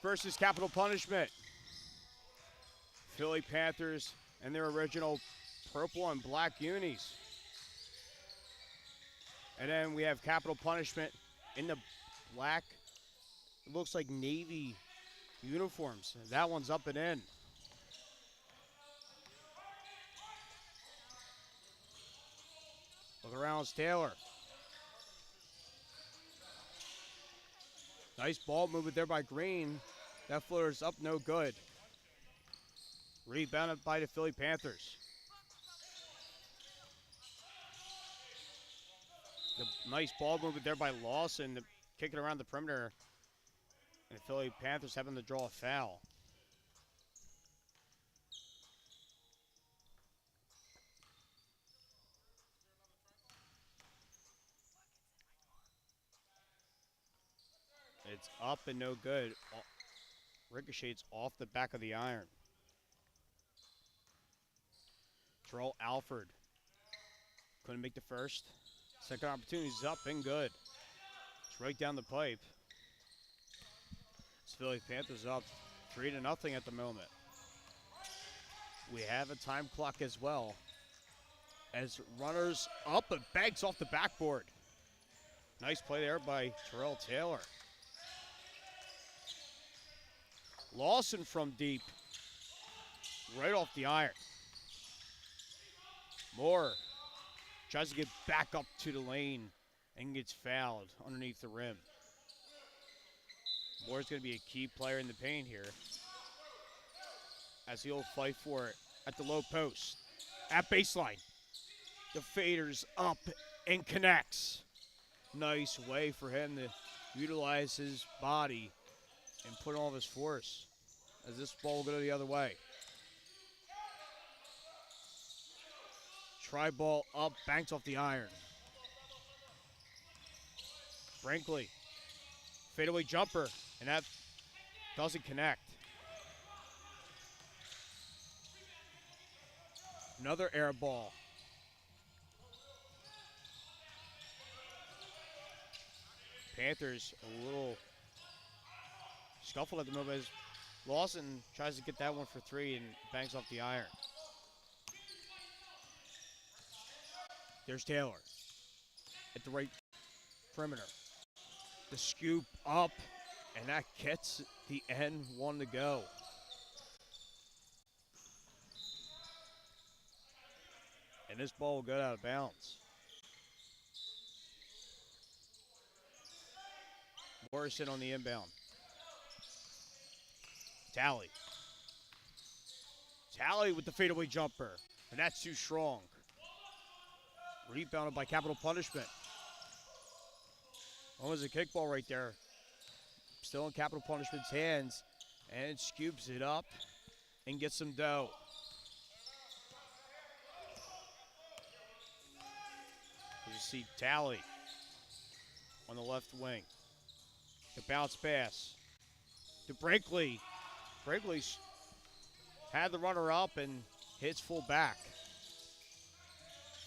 versus Capital Punishment. Philly Panthers and their original purple and black unis. And then we have Capital Punishment in the black, it looks like navy uniforms. That one's up and in. Look around, it's Taylor. Nice ball movement there by Green. That floater's up, no good. Rebounded by the Philly Panthers. The nice ball movement there by Lawson, kicking around the perimeter. And the Philly Panthers having to draw a foul. It's up and no good. Ricochets off the back of the iron. Terrell Alford couldn't make the first. Second opportunity is up and good. It's right down the pipe. It's Philly Panthers up 3-0 at the moment. We have a time clock as well. As runners up and banks off the backboard. Nice play there by Terrell Taylor. Lawson from deep. Right off the iron. Moore tries to get back up to the lane and gets fouled underneath the rim. Moore's going to be a key player in the paint here, as he'll fight for it at the low post. At baseline, the fader's up and connects. Nice way for him to utilize his body and put all of his force, as this ball will go the other way. Try ball up, banks off the iron. Brinkley, fadeaway jumper, and that doesn't connect. Another air ball. Panthers a little scuffled at the moment as Lawson tries to get that one for three and banks off the iron. There's Taylor at the right perimeter. The scoop up, and that gets the end one to go. And this ball will go out of bounds. Morrison on the inbound. Talley. Talley with the fadeaway jumper, and that's too strong. Rebounded by Capital Punishment. Almost a kickball right there. Still in Capital Punishment's hands, and scoops it up and gets some dough. You see Talley on the left wing. The bounce pass to Brinkley. Brinkley's had the runner up and hits full back.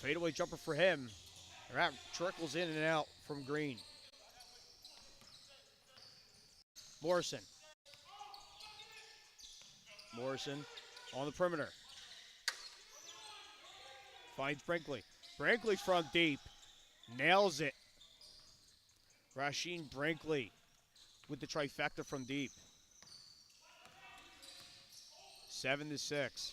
Fadeaway jumper for him. That trickles in and out from Green. Morrison. Morrison on the perimeter. Finds Brinkley. Brinkley's from deep. Nails it. Rasheen Brinkley with the trifecta from deep. 7-6.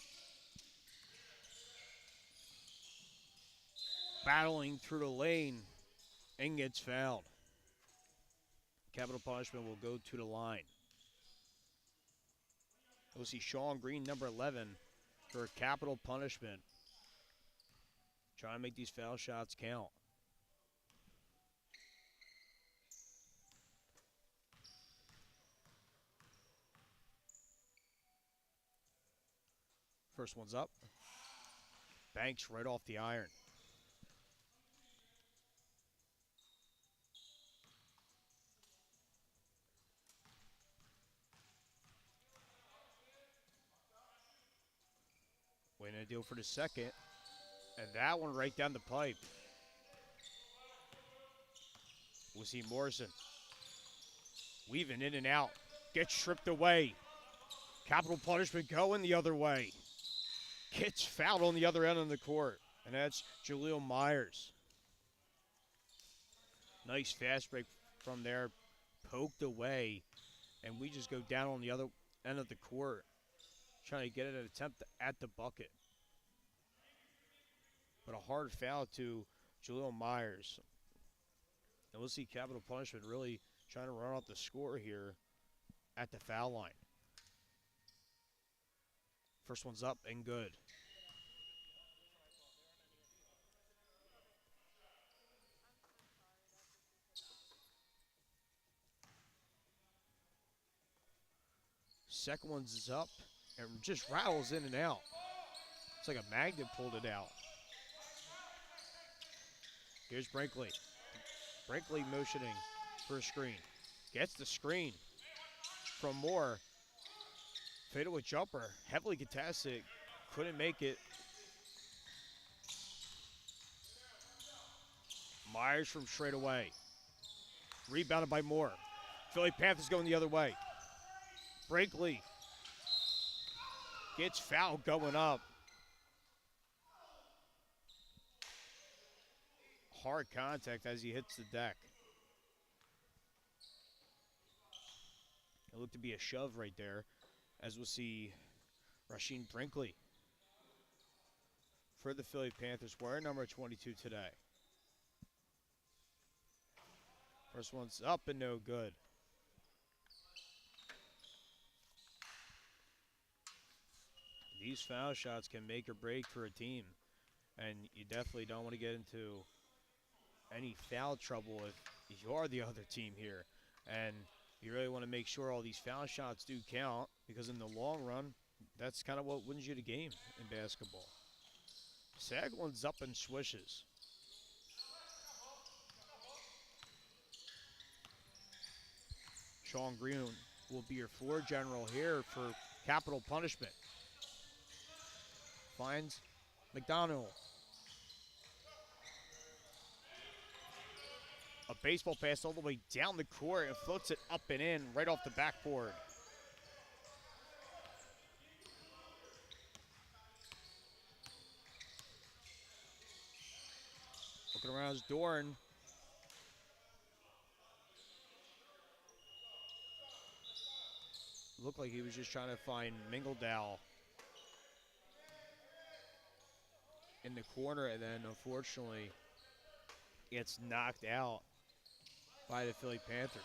Battling through the lane and gets fouled. Capital Punishment will go to the line. We'll see Sean Green, number 11, for Capital Punishment. Trying to make these foul shots count. First one's up. Banks right off the iron. Waiting to deal for the second. And that one right down the pipe. We'll see Morrison weaving in and out. Gets stripped away. Capital punishment going the other way. Gets fouled on the other end of the court. And that's Jaleel Myers. Nice fast break from there. Poked away. And we just go down on the other end of the court. Trying to get an attempt at the bucket. But a hard foul to Jaleel Myers. And we'll see capital punishment really trying to run out the score here at the foul line. First one's up and good. Second one's up and just rattles in and out. It's like a magnet pulled it out. Here's Brinkley. Brinkley motioning for a screen. Gets the screen from Moore. Fadeaway jumper, heavily contested. Couldn't make it. Myers from straight away. Rebounded by Moore. Philly Panthers going the other way. Brinkley gets fouled going up. Hard contact as he hits the deck. It looked to be a shove right there, as we'll see Rasheem Brinkley for the Philly Panthers, wearing number 22 today. First one's up and no good. These foul shots can make or break for a team, and you definitely don't want to get into any foul trouble if you are the other team here. And you really want to make sure all these foul shots do count, because in the long run, that's kind of what wins you the game in basketball. Sag one's up and swishes. Sean Green will be your floor general here for capital punishment. Finds McDonald. A baseball pass all the way down the court and floats it up and in right off the backboard. Looking around is Dorn. Looked like he was just trying to find Mingledow in the corner, and then unfortunately gets knocked out by the Philly Panthers.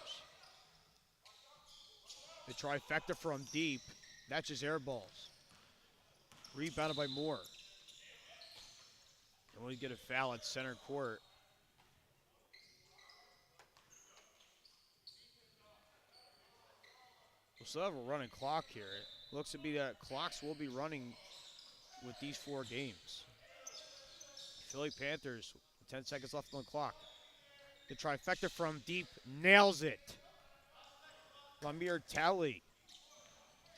The trifecta from deep, that's just air balls. Rebounded by Moore. And we get a foul at center court. We'll still have a running clock here. It looks to be that clocks will be running with these 4 games. Philly Panthers, 10 seconds left on the clock. The trifecta from deep, nails it. Lamir Talley,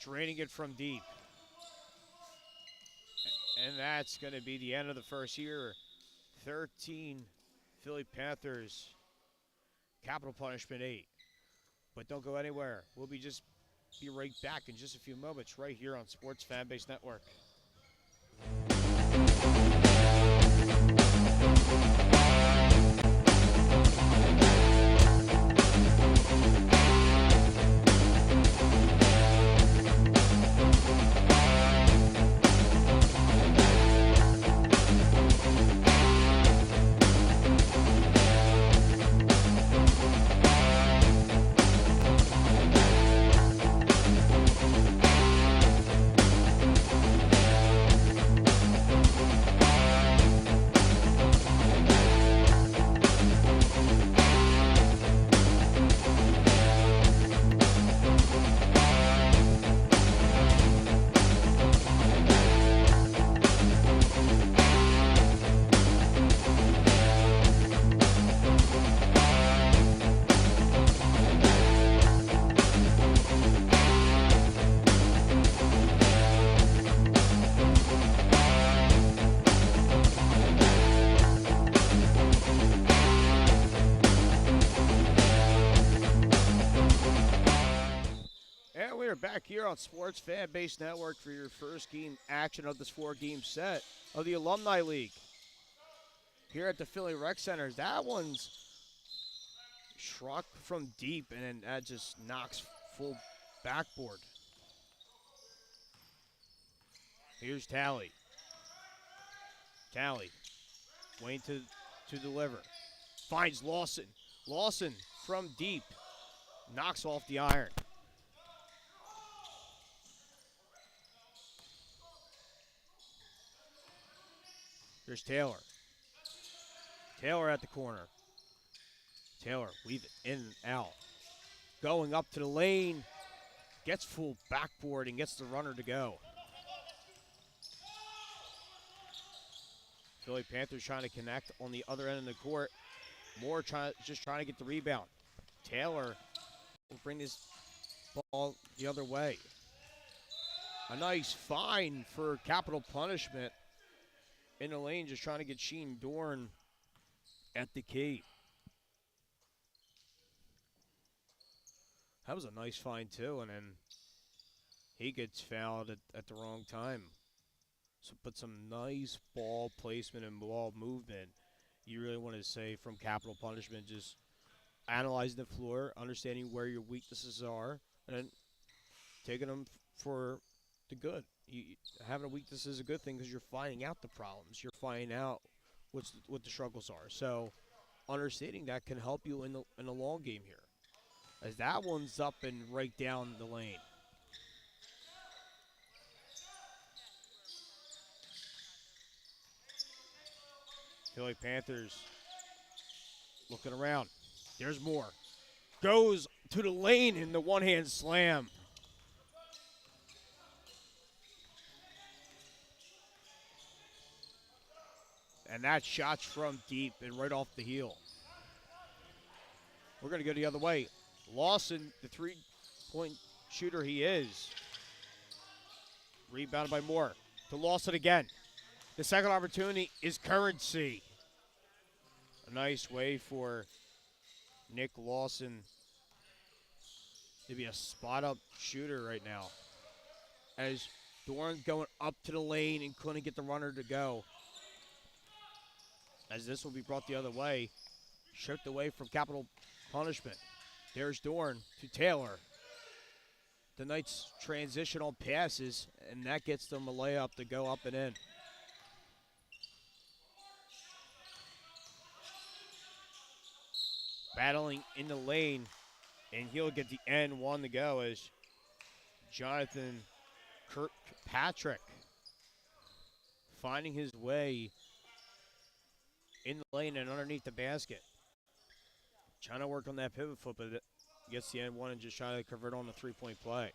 draining it from deep. And that's going to be the end of the first year. 13 Philly Panthers, capital punishment 8. But don't go anywhere. We'll be right back in just a few moments right here on Sports Fanbase Network. are back here on Sports Fan Base Network for your first game action of this 4-game set of the Alumni League. Here at the Philly Rec Centers, that one's struck from deep, and then that just knocks full backboard. Here's Talley. Talley, waiting to deliver. Finds Lawson. Lawson from deep, knocks off the iron. Here's Taylor. Taylor at the corner. Taylor weave it in and out. Going up to the lane. Gets full backboard and gets the runner to go. Philly Panthers trying to connect on the other end of the court. Moore just trying to get the rebound. Taylor will bring this ball the other way. A nice find for capital punishment in the lane, just trying to get Sheen Dorn at the key. That was a nice find too, and then he gets fouled at the wrong time. So put some nice ball placement and ball movement. You really want to say from capital punishment, just analyzing the floor, understanding where your weaknesses are, and then taking them for the good. Having a weakness is a good thing because you're finding out the problems. You're finding out what the struggles are. So understanding that can help you in the long game here. As that one's up and right down the lane. Philly Panthers looking around. There's Moore. Goes to the lane in the one-hand slam. And that shot's from deep and right off the heel. We're going to go the other way. Lawson, the three-point shooter he is. Rebounded by Moore. To Lawson again. The second opportunity is currency. A nice way for Nick Lawson to be a spot-up shooter right now. As Dorn going up to the lane and couldn't get the runner to go. As this will be brought the other way. Stripped away from capital punishment. There's Dorn to Taylor. The Knights transitional passes, and that gets them a layup to go up and in. Battling in the lane, and he'll get the N1 to go as Jonathan Kirkpatrick finding his way in the lane and underneath the basket. Trying to work on that pivot foot, but it gets the N1 and just trying to convert on the three-point play.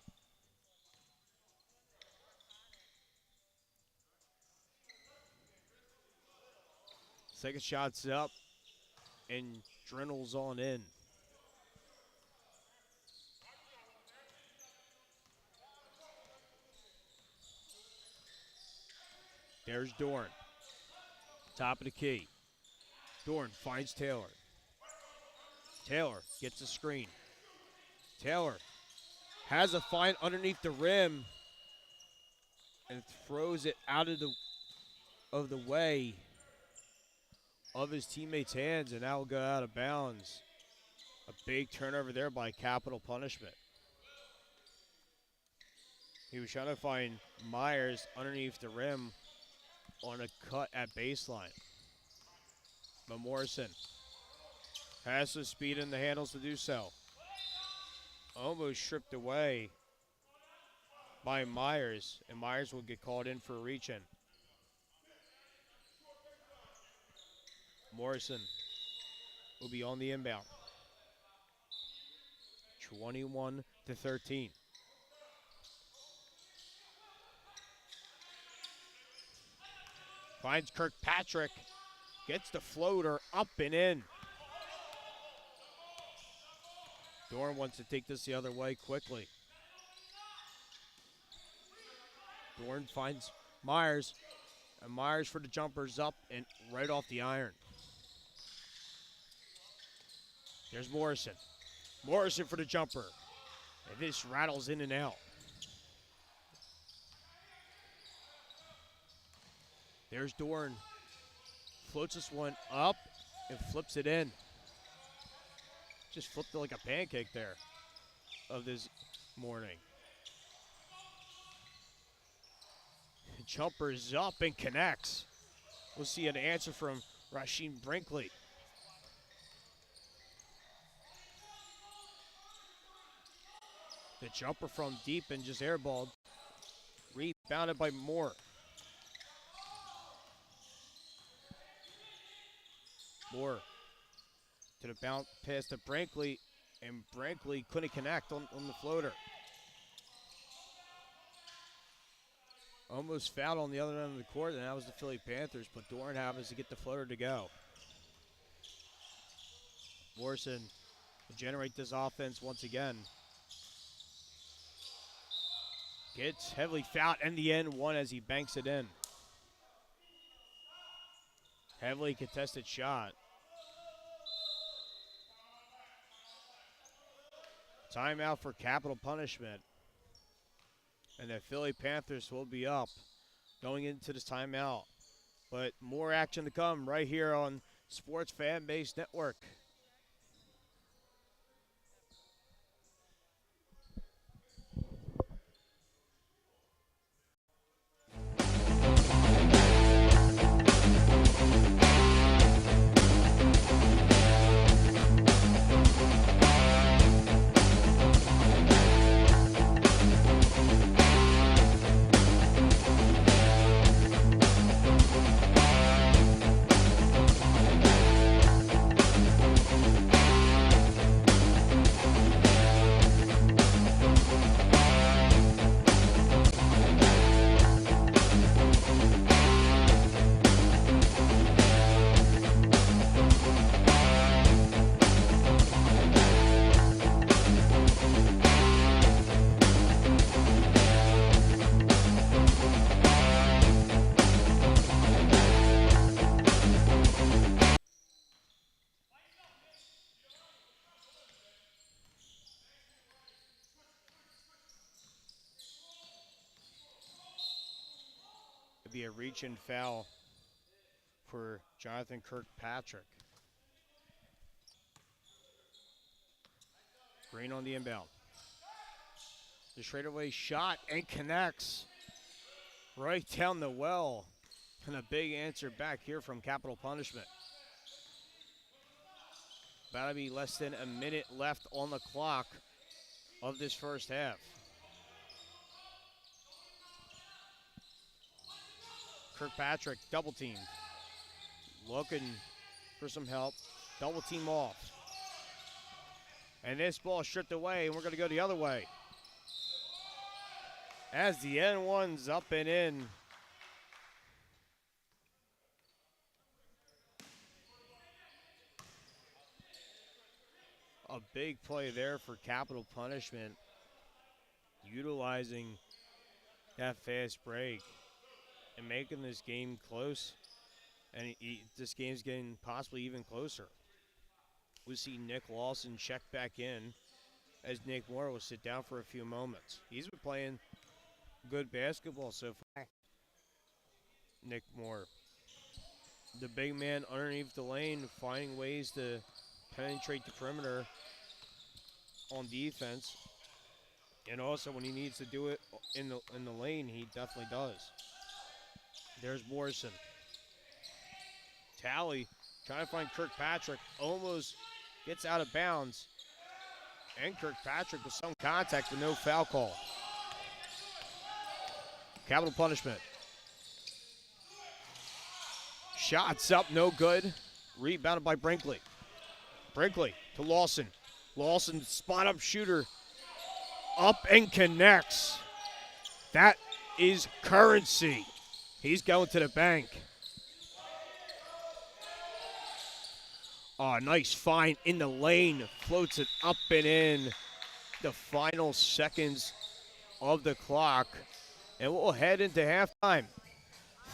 Second shot's up and Drennel's on in. There's Dorn. Top of the key. Dorn finds Taylor. Taylor gets a screen. Taylor has a find underneath the rim and throws it out of the way of his teammates' hands, and that will go out of bounds. A big turnover there by capital punishment. He was trying to find Myers underneath the rim on a cut at baseline. But Morrison has the speed and the handles to do so. Almost stripped away by Myers, and Myers will get called in for a reach-in. Morrison will be on the inbound. 21-13. Finds Kirkpatrick. Gets the floater up and in. Dorn wants to take this the other way quickly. Dorn finds Myers. And Myers for the jumpers up and right off the iron. There's Morrison. Morrison for the jumper. And this rattles in and out. There's Dorn. Floats this one up and flips it in. Just flipped it like a pancake there of this morning. Jumpers up and connects. We'll see an answer from Rasheen Brinkley. The jumper from deep and just airballed. Rebounded by Moore. Moore to the bounce pass to Brinkley, and Brinkley couldn't connect on the floater. Almost fouled on the other end of the court, and that was the Philly Panthers, but Doran happens to get the floater to go. Morrison to generate this offense once again. Gets heavily fouled, and the end one as he banks it in. Heavily contested shot. Timeout for capital punishment. And the Philly Panthers will be up going into this timeout. But more action to come right here on Sports Fan Base Network. Be a reach and foul for Jonathan Kirkpatrick. Green on the inbound. The straightaway shot and connects right down the well. And a big answer back here from capital punishment. About to be less than a minute left on the clock of this first half. Kirkpatrick double teamed. Looking for some help. Double team off. And this ball stripped away, and we're going to go the other way. As the N1's up and in. A big play there for capital punishment. Utilizing that fast break. And making this game close, and this game's getting possibly even closer. We see Nick Lawson check back in as Nick Moore will sit down for a few moments. He's been playing good basketball so far. Nick Moore, the big man underneath the lane, finding ways to penetrate the perimeter on defense, and also when he needs to do it in the lane, he definitely does. There's Morrison. Talley trying to find Kirkpatrick. Almost gets out of bounds. And Kirkpatrick with some contact but no foul call. Capital punishment. Shots up, no good. Rebounded by Brinkley. Brinkley to Lawson. Lawson, spot up shooter. Up and connects. That is currency. He's going to the bank. Oh, nice find in the lane. Floats it up and in. The final seconds of the clock. And we'll head into halftime.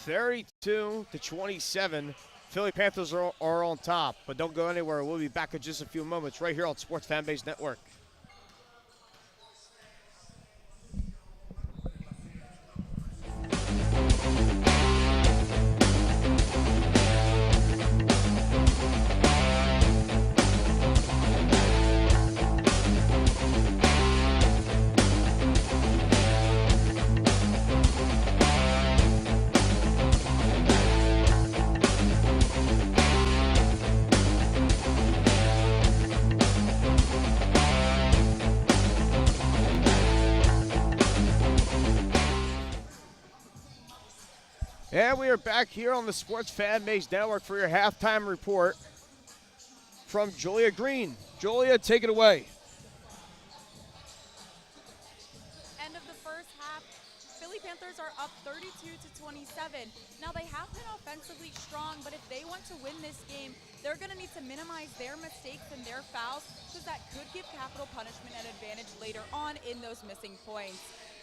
32-27. Philly Panthers are on top. But don't go anywhere. We'll be back in just a few moments right here on Sports Fanbase Network. And we are back here on the Sports Fan Base Network for your halftime report from Julia Green. Julia, take it away. End of the first half, Philly Panthers are up 32-27. Now they have been offensively strong, but if they want to win this game, they're going to need to minimize their mistakes and their fouls because that could give Capital Punishment an advantage later on in those missing points.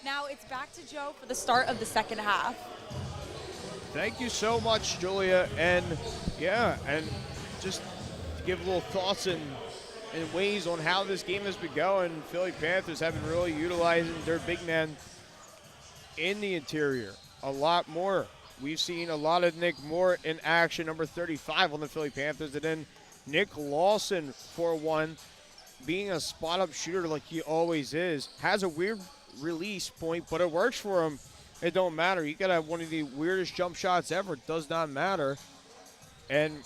Now it's back to Joe for the start of the second half. Thank you so much, Julia. And just to give a little thoughts and ways on how this game has been going, Philly Panthers have been really utilizing their big men in the interior a lot more. We've seen a lot of Nick Moore in action, number 35 on the Philly Panthers, and then Nick Lawson for one, being a spot-up shooter like he always is, has a weird release point, but it works for him. It don't matter. You could have one of the weirdest jump shots ever. It does not matter. And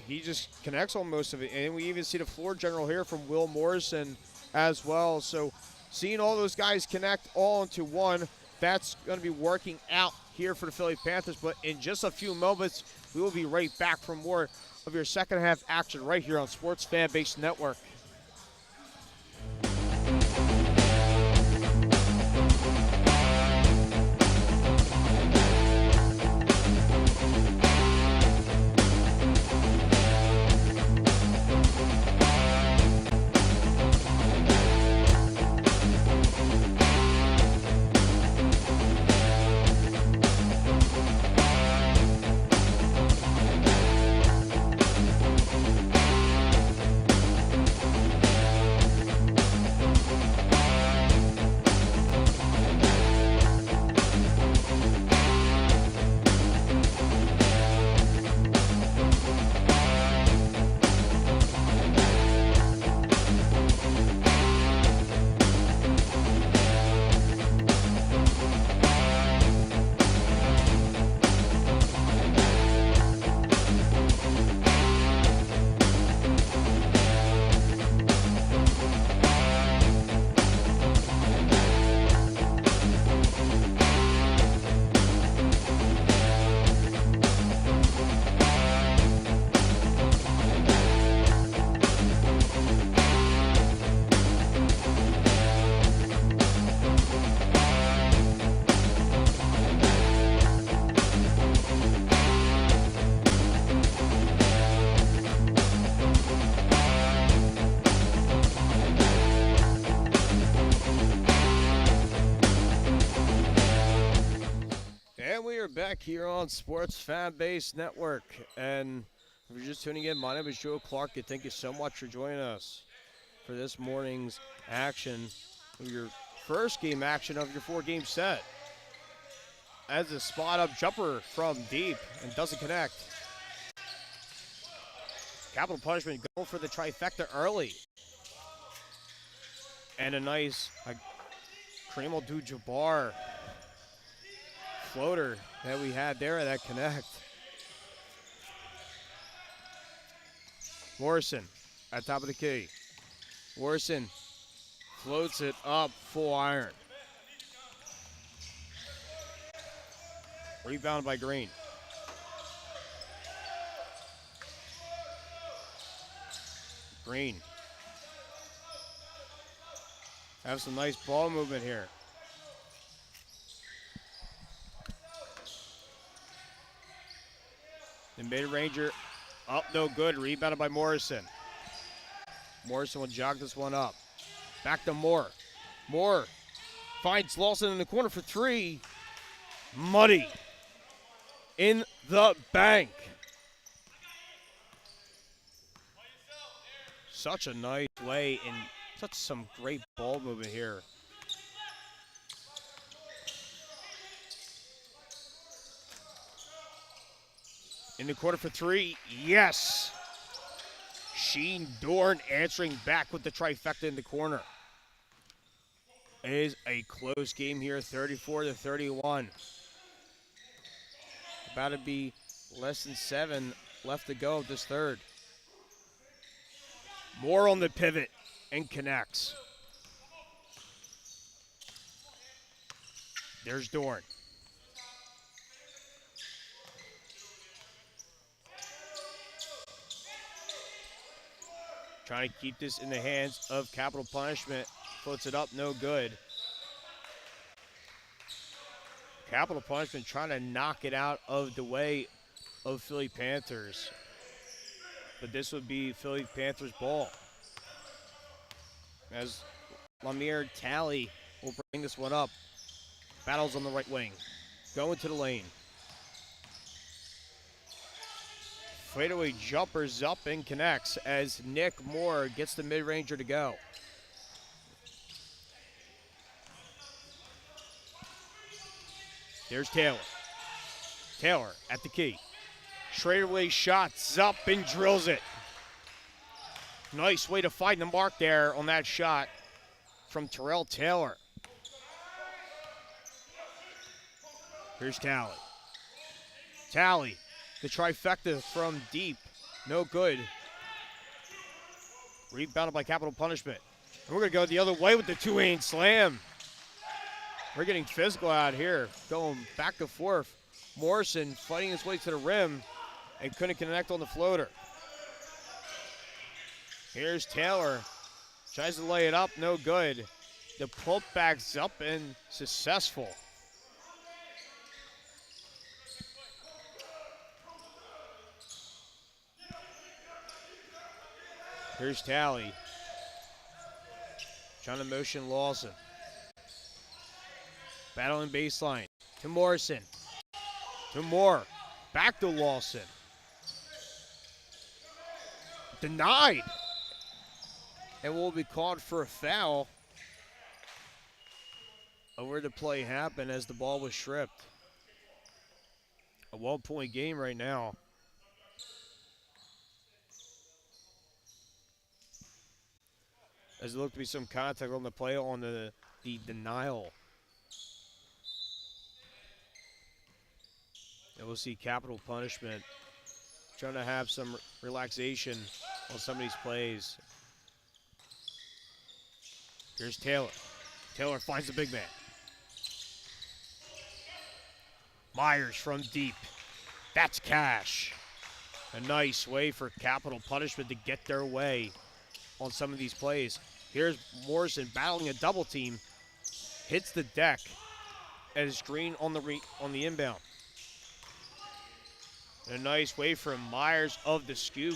he just connects on most of it. And we even see the floor general here from Will Morrison as well. So seeing all those guys connect all into one, that's going to be working out here for the Philly Panthers. But in just a few moments, we will be right back for more of your second half action right here on Sports Fan Base Network. Back here on Sports Fan Base Network, and if you're just tuning in, my name is Joe Clark, and thank you so much for joining us for this morning's action, your first game action of your 4-game set. As a spot-up jumper from deep and doesn't connect. Capital Punishment going for the trifecta early, and a nice Kareem Abdul-Jabbar floater that we had there at that connect. Morrison at top of the key. Morrison floats it up full iron. Rebound by Green. Green. Have some nice ball movement here. The mid-ranger up, no good. Rebounded by Morrison. Morrison will jog this one up. Back to Moore. Moore finds Lawson in the corner for three. Muddy. In the bank. Such a nice play and such some great ball movement here. In the corner for three, yes. Sheen Dorn answering back with the trifecta in the corner. It is a close game here, 34-31. About to be less than 7 left to go of this third. Moore on the pivot and connects. There's Dorn. Trying to keep this in the hands of Capital Punishment. Floats it up, no good. Capital Punishment trying to knock it out of the way of Philly Panthers. But this would be Philly Panthers ball. As Lamir Talley will bring this one up. Battles on the right wing. Going to the lane. Fadeaway jumpers up and connects as Nick Moore gets the mid-ranger to go. There's Taylor. Taylor at the key. Straightaway shots up and drills it. Nice way to find the mark there on that shot from Terrell Taylor. Here's Talley. Talley, the trifecta from deep. No good. Rebounded by Capital Punishment. And we're going to go the other way with the two-hand slam. We're getting physical out here, going back and forth. Morrison fighting his way to the rim and couldn't connect on the floater. Here's Taylor. Tries to lay it up, no good. The putback's up and successful. Here's Talley. Trying to motion Lawson. Battling baseline. To Morrison. To Moore. Back to Lawson. Denied. And will be called for a foul. Where the play happened as the ball was stripped. A 1-point game right now. As there looked to be some contact on the play on the denial. And we'll see Capital Punishment trying to have some relaxation on some of these plays. Here's Taylor. Taylor finds the big man. Myers from deep. That's cash. A nice way for Capital Punishment to get their way on some of these plays. Here's Morrison battling a double team. Hits the deck as Green on the inbound. And a nice way from Myers of the scoop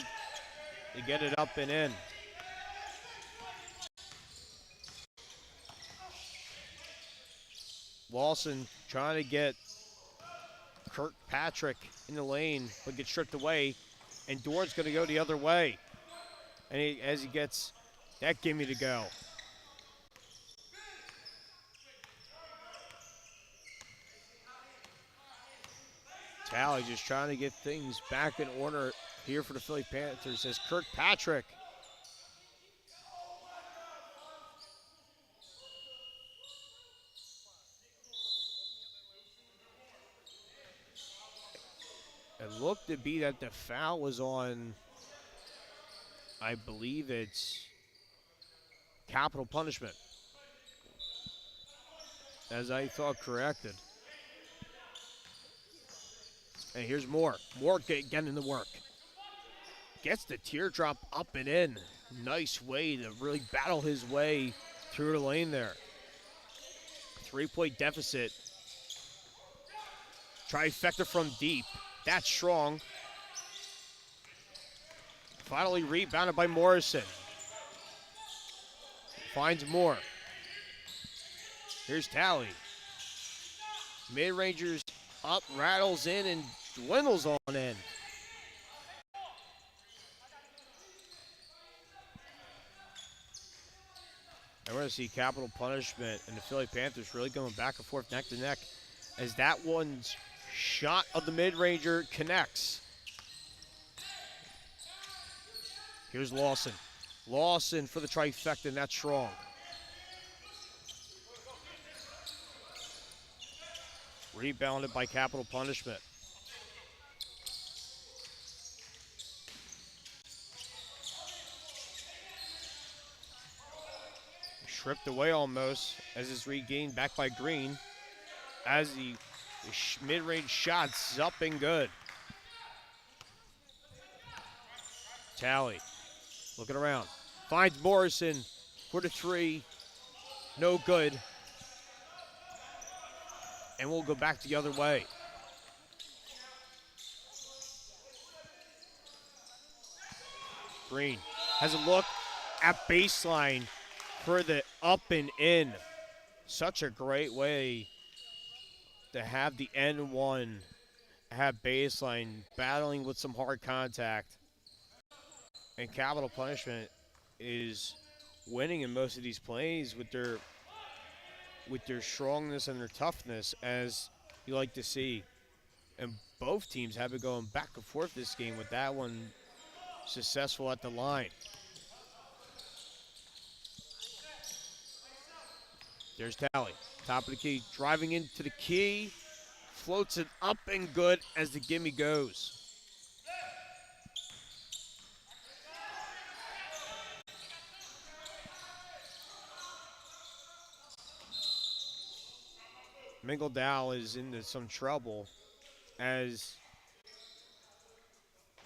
to get it up and in. Lawson trying to get Kirkpatrick in the lane, but gets stripped away. And Dorn's going to go the other way. And as he gets that gimme to go. Talley just trying to get things back in order here for the Philly Panthers as Kirkpatrick. It looked to be that the foul was on, I believe it's Capital Punishment, as I thought corrected. And here's Moore. Moore getting in the work. Gets the teardrop up and in. Nice way to really battle his way through the lane there. 3-point deficit. Trifecta from deep. That's strong. Finally rebounded by Morrison. Finds Moore. Here's Talley. Mid-rangers up, rattles in, and dwindles on in. And we're going to see Capital Punishment and the Philly Panthers really going back and forth, neck to neck, as that one's shot of the mid-ranger connects. Here's Lawson. Lawson for the trifecta, and that's strong. Rebounded by Capital Punishment. Stripped away almost as it's regained back by Green. As the mid-range shot's up and good. Talley looking around. Finds Morrison for the three. No good. And we'll go back the other way. Green has a look at baseline for the up and in. Such a great way to have the N1 have baseline battling with some hard contact. And Capital Punishment is winning in most of these plays with their strongness and their toughness, as you like to see. And both teams have been going back and forth this game, with that one successful at the line. There's Tally. Top of the key, driving into the key. Floats it up and good as the gimme goes. Mingledow is into some trouble as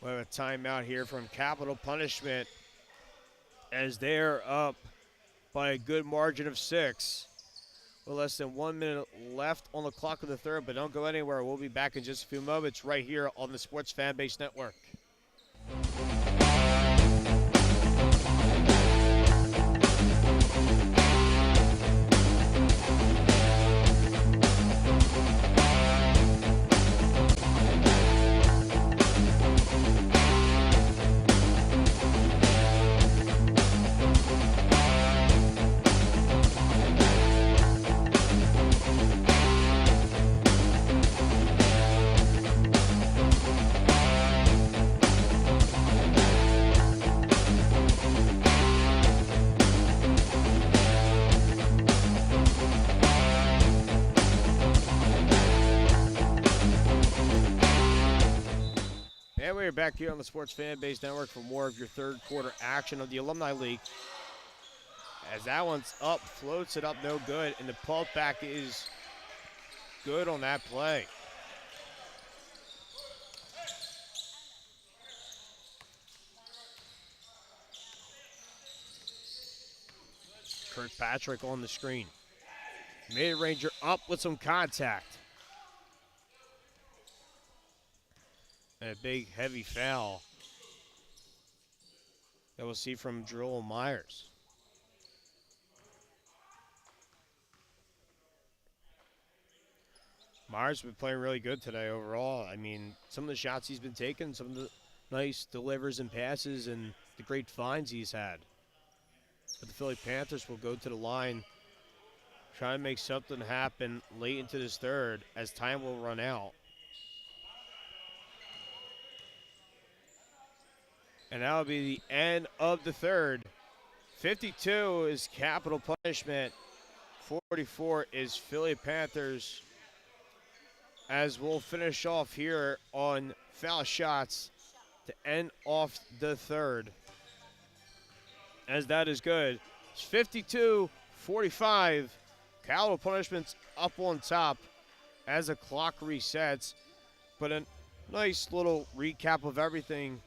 we have a timeout here from Capital Punishment, as they're up by a good margin of 6. With less than 1 minute left on the clock of the third, but don't go anywhere. We'll be back in just a few moments right here on the Sports Fanbase Network. And we're back here on the Sports Fanbase Network for more of your third quarter action of the Alumni League. As that one's up, floats it up, no good, and the pull back is good on that play. Kirkpatrick on the screen. Mid-ranger up with some contact. And a big, heavy foul that we'll see from Joel Myers. Myers has been playing really good today overall. I mean, some of the shots he's been taking, some of the nice delivers and passes, and the great finds he's had. But the Philly Panthers will go to the line, try to make something happen late into this third as time will run out. And that'll be the end of the third. 52 is Capital Punishment. 44 is Philly Panthers. As we'll finish off here on foul shots to end off the third. As that is good. It's 52-45. Capital Punishment's up on top as the clock resets. But a nice little recap of everything.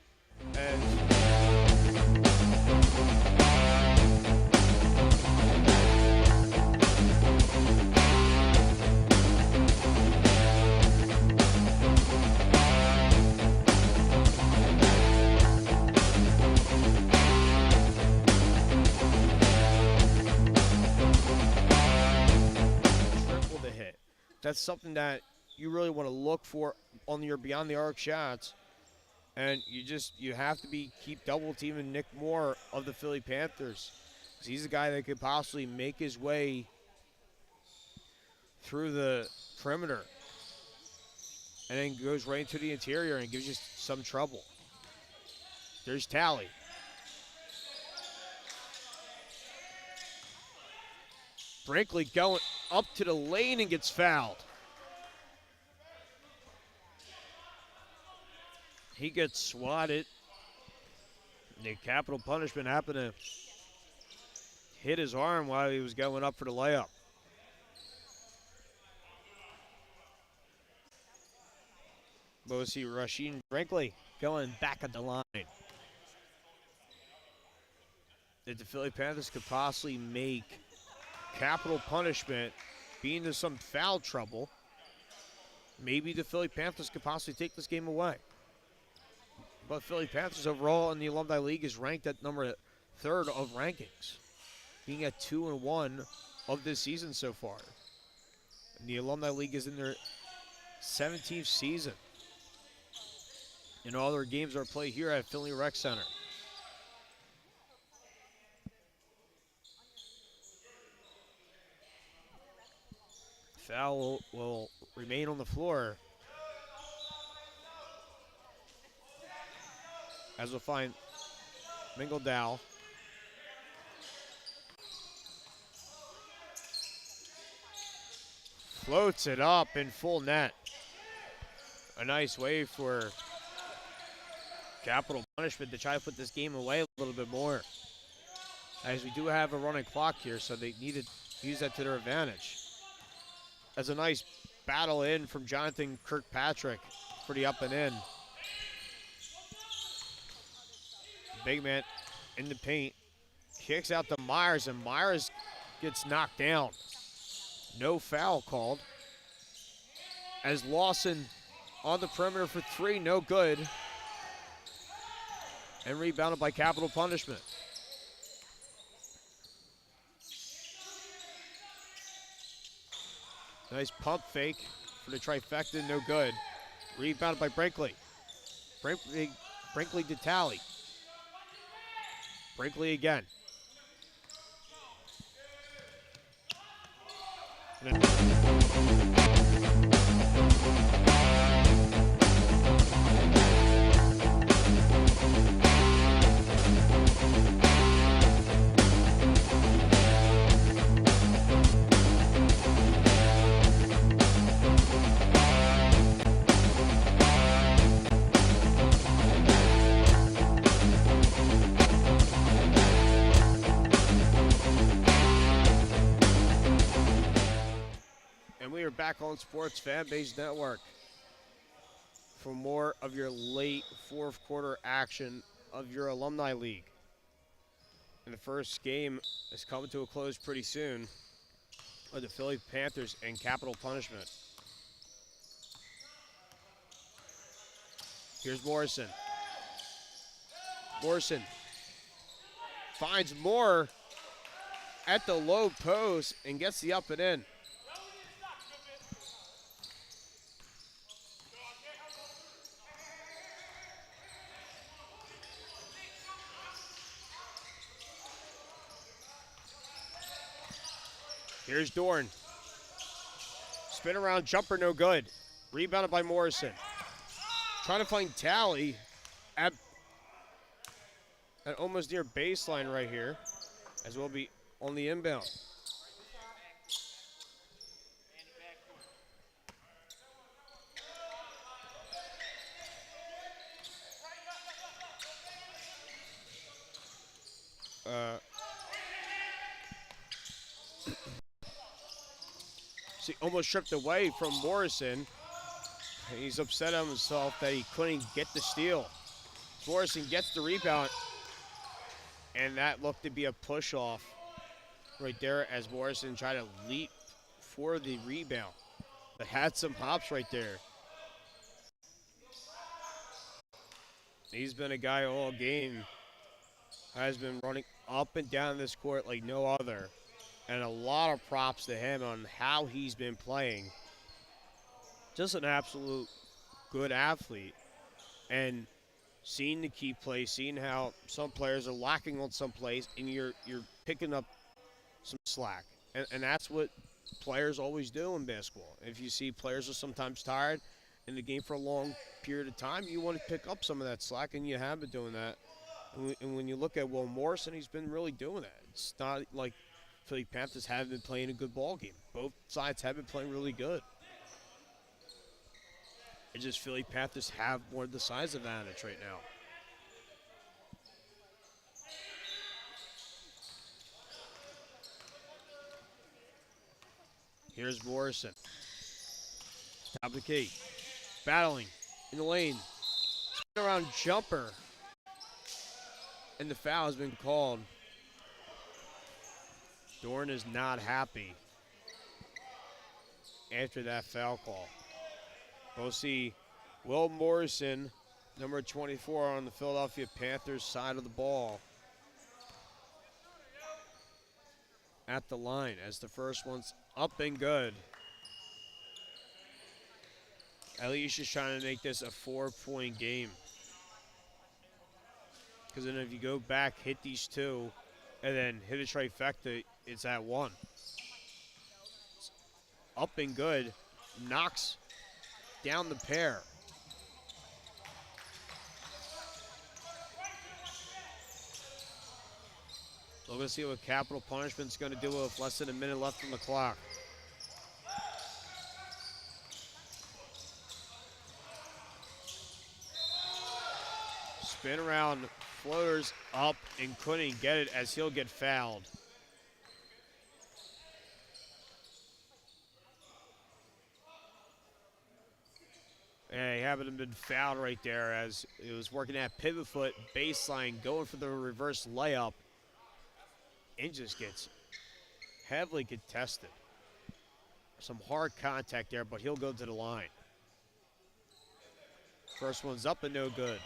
Triple the hit. That's something that you really want to look for on your beyond the arc shots. And you have to keep double teaming Nick Moore of the Philly Panthers. He's a guy that could possibly make his way through the perimeter and then goes right into the interior and gives you some trouble. There's Tally. Brinkley going up to the lane and gets fouled. He gets swatted. The Capital Punishment happened to hit his arm while he was going up for the layup. But we'll see Rasheen Brinkley going back at the line. that the Philly Panthers could possibly make capital punishment, be into some foul trouble. Maybe the Philly Panthers could possibly take this game away. But Philly Panthers overall in the Alumni League is ranked at number 3rd of rankings, being at 2-1 of this season so far. And the Alumni League is in their 17th season. And all their games are played here at Philly Rec Center. Foul will remain on the floor, as we'll find Mingledow. Floats it up in full net. A nice way for capital punishment to try to put this game away a little bit more, as we do have a running clock here, so they need to use that to their advantage. That's a nice battle in from Jonathan Kirkpatrick for the up and in. Big man in the paint. Kicks out to Myers, and Myers gets knocked down. No foul called. As Lawson on the perimeter for 3, no good. And rebounded by capital punishment. Nice pump fake for the trifecta, no good. Rebounded by Brinkley. Brinkley to Talley. Brinkley again. We are back on Sports Fanbase Network for more of your late fourth quarter action of your Alumni League. And the first game is coming to a close pretty soon with the Philly Panthers and capital punishment. Here's Morrison. Morrison finds Moore at the low post and gets the up and in. Here's Dorn. Spin around jumper, no good. Rebounded by Morrison. Trying to find Talley at almost near baseline right here, as we'll be on the inbound. See, almost stripped away from Morrison. He's upset at himself that he couldn't get the steal. Morrison gets the rebound, and that looked to be a push-off right there as Morrison tried to leap for the rebound. But had some hops right there. He's been a guy all game, has been running up and down this court like no other. And a lot of props to him on how he's been playing. Just an absolute good athlete. And seeing the key plays, seeing how some players are lacking on some plays, and you're picking up some slack. And that's what players always do in basketball. If you see players are sometimes tired in the game for a long period of time, you want to pick up some of that slack, and you have been doing that. And when you look at Will Morrison, he's been really doing that. It's not like Philly Panthers have been playing a good ball game. Both sides have been playing really good. It's just Philly Panthers have more of the size advantage right now. Here's Morrison. Top of the key. Battling in the lane. Spin around jumper. And the foul has been called Dorn is not happy after that foul call. We'll see Will Morrison, number 24, on the Philadelphia Panthers side of the ball at the line as the first one's up and good. At least he's trying to make this a 4-point game. Because then if you go back, hit these two, and then hit a trifecta, it's at 1. Up and good. Knocks down the pair. We're going to see what capital punishment's going to do with less than a minute left on the clock. Spin around, floaters up and couldn't get it as he'll get fouled. And he happened to have been fouled right there as it was working that pivot foot baseline, going for the reverse layup. And just gets heavily contested. Some hard contact there, but he'll go to the line. First one's up and no good.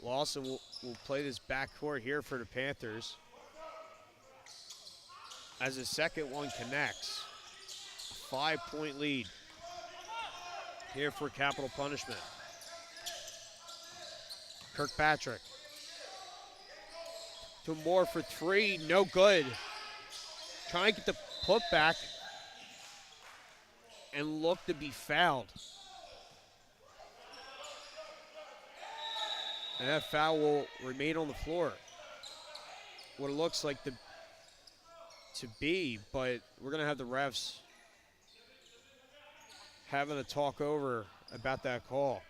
Lawson will play this backcourt here for the Panthers. As the second one connects. 5-point lead here for capital punishment. Kirkpatrick. To Moore for 3, no good. Trying to get the putback and look to be fouled. And that foul will remain on the floor. What it looks like to be, but we're going to have the refs having a talk over about that call.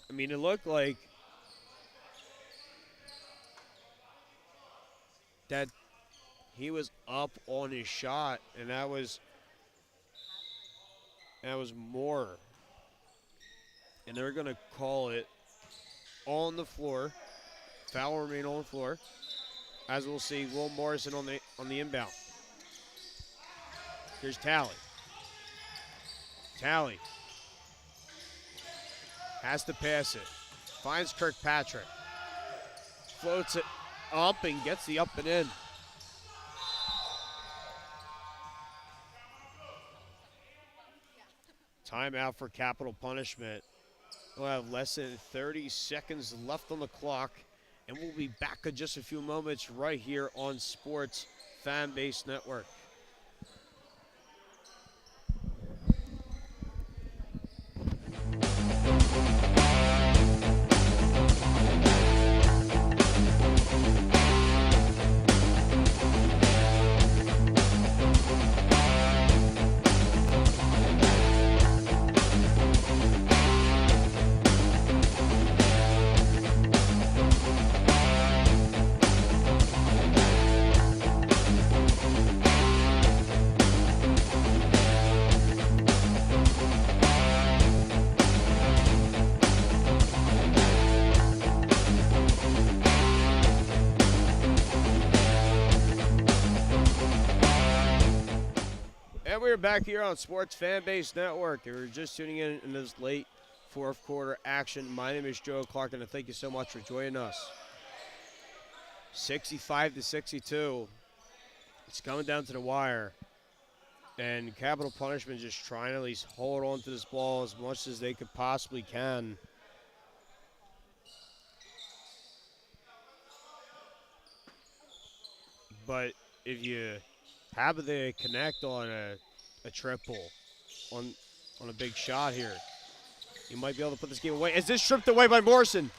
I mean, it looked like that he was up on his shot, and that was Moore. And they're going to call it on the floor. Foul will remain on the floor. As we'll see, Will Morrison on the inbound. Here's Talley. Talley has to pass it. Finds Kirkpatrick. Floats it up and gets the up and in. Timeout for capital punishment. We'll have less than 30 seconds left on the clock, and we'll be back in just a few moments right here on Sports Fanbase Network. We're back here on Sports Fanbase Network. If you're just tuning in this late fourth quarter action, my name is Joe Clark, and thank you so much for joining us. 65-62. It's coming down to the wire. And capital punishment just trying to at least hold on to this ball as much as they could possibly can. But if you happen to connect on a triple on a big shot here, you might be able to put this game away. Is this stripped away by Morrison?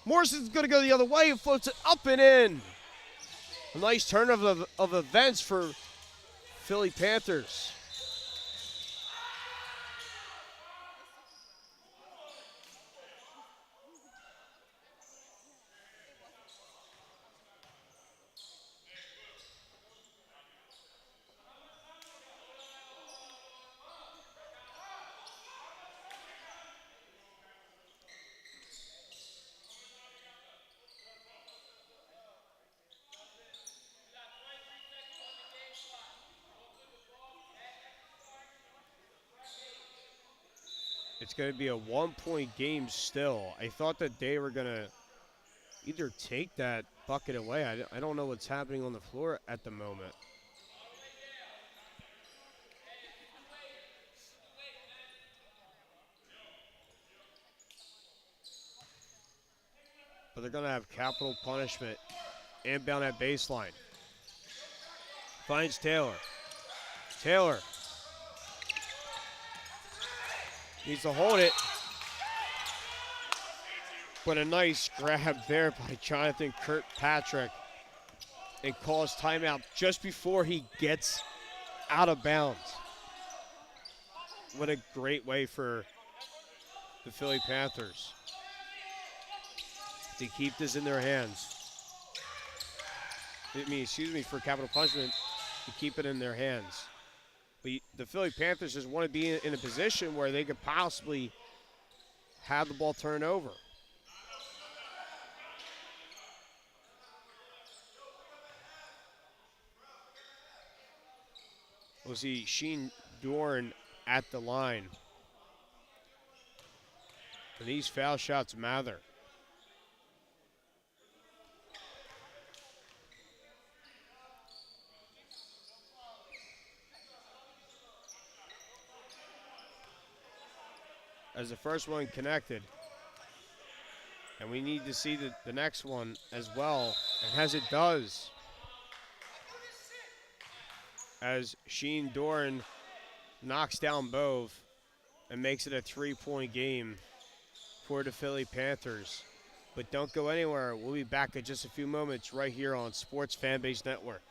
Morrison's going to go the other way and floats it up and in. A nice turn of events for Philly Panthers. It's going to be a 1-point game still. I thought that they were going to either take that bucket away. I don't know what's happening on the floor at the moment. But they're going to have capital punishment. Inbound at baseline. Finds Taylor. Taylor needs to hold it. But a nice grab there by Jonathan Kirkpatrick. And calls timeout just before he gets out of bounds. What a great way for the Philly Panthers to keep this in their hands. For capital punishment, to keep it in their hands. But the Philly Panthers just want to be in a position where they could possibly have the ball turned over. We'll see Sheen Dorn at the line. And these foul shots matter. As the first one connected. And we need to see the next one as well. And as it does. As Sheen Doran knocks down both and makes it a 3-point game for the Philly Panthers. But don't go anywhere. We'll be back in just a few moments right here on Sports Fanbase Network.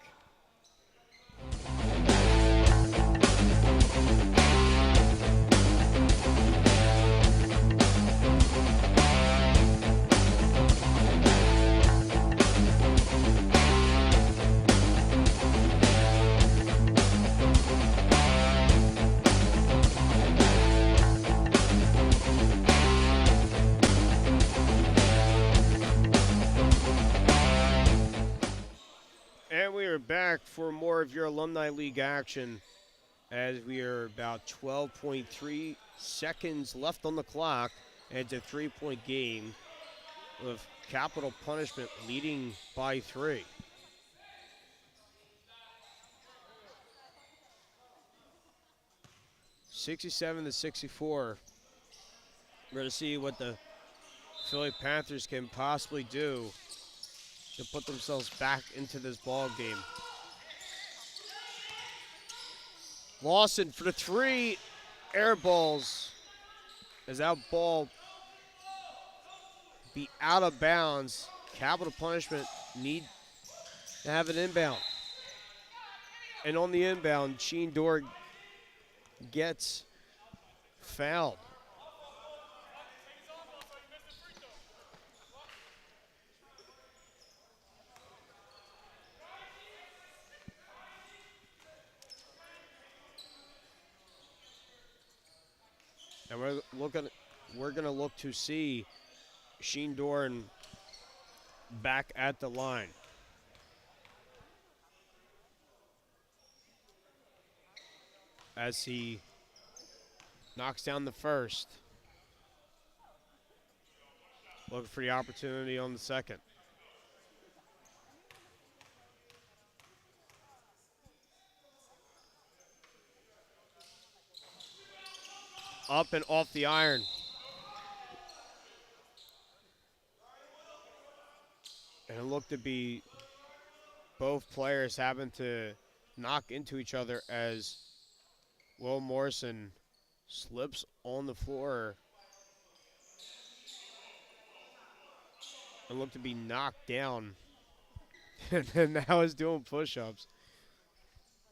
Back for more of your Alumni League action as we are about 12.3 seconds left on the clock, and it's a 3-point game with capital punishment leading by 3. $67-64. We're going to see what the Philly Panthers can possibly do to put themselves back into this ball game. Lawson for the 3, air balls. As that ball be out of bounds, capital punishment need to have an inbound. And on the inbound, Sheen Dorr gets fouled. And we're going to look to see Sheen Dorn back at the line. As he knocks down the first. Looking for the opportunity on the second. Up and off the iron. And it looked to be both players having to knock into each other as Will Morrison slips on the floor and looked to be knocked down. And now is doing push-ups.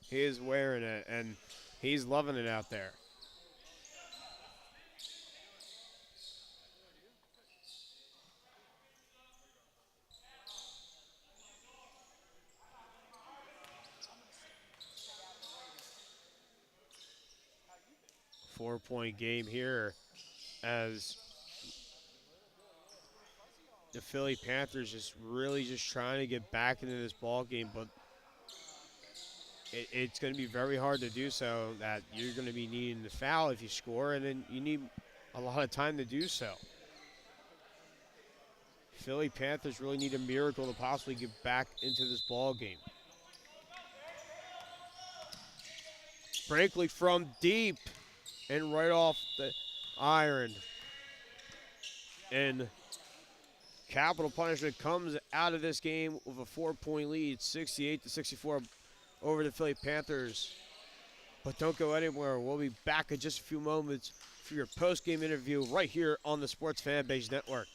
He is wearing it, and he's loving it out there. Four-point game here as the Philly Panthers just really just trying to get back into this ball game, but it's going to be very hard to do so. That you're going to be needing to foul if you score, and then you need a lot of time to do so. Philly Panthers really need a miracle to possibly get back into this ball game. Brinkley from deep and right off the iron. And Capital Punishment comes out of this game with a 4-point lead, 68-64 over the Philly Panthers. But don't go anywhere. We'll be back in just a few moments for your post-game interview right here on the Sports Fanbase Network.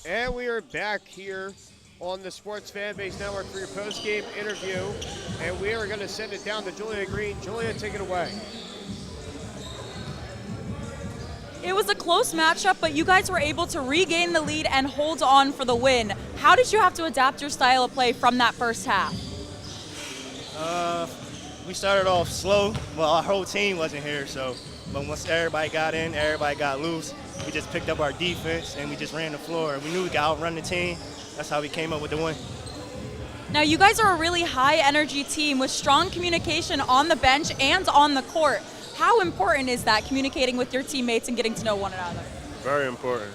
And we are back here on the Sports Fanbase Network for your post-game interview. And we are going to send it down to Julia Green. Julia, take it away. It was a close matchup, but you guys were able to regain the lead and hold on for the win. How did you have to adapt your style of play from that first half? We started off slow. Well, our whole team wasn't here, but once everybody got in, everybody got loose. We just picked up our defense and we just ran the floor. We knew we could outrun the team. That's how we came up with the win. Now, you guys are a really high-energy team with strong communication on the bench and on the court. How important is that, communicating with your teammates and getting to know one another? Very important.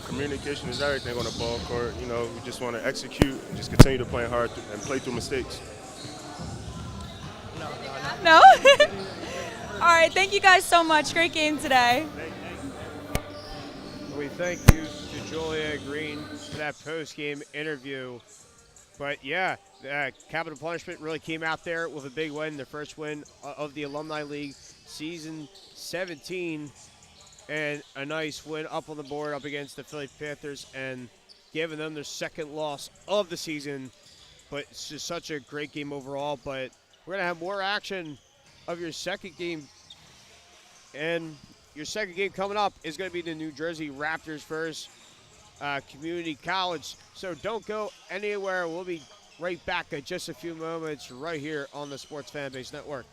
Communication is everything on the ball court. We just want to execute and just continue to play hard and play through mistakes. No? All right, thank you guys so much. Great game today. We thank you to Julia Green for that post-game interview. But yeah, Capital Punishment really came out there with a big win, their first win of the Alumni League season 17, and a nice win up on the board up against the Philly Panthers and giving them their second loss of the season. But it's just such a great game overall. But we're going to have more action of your second game, and your second game coming up is going to be the New Jersey Raptors versus Community College. So don't go anywhere. We'll be right back in just a few moments right here on the Sports Fanbase Network.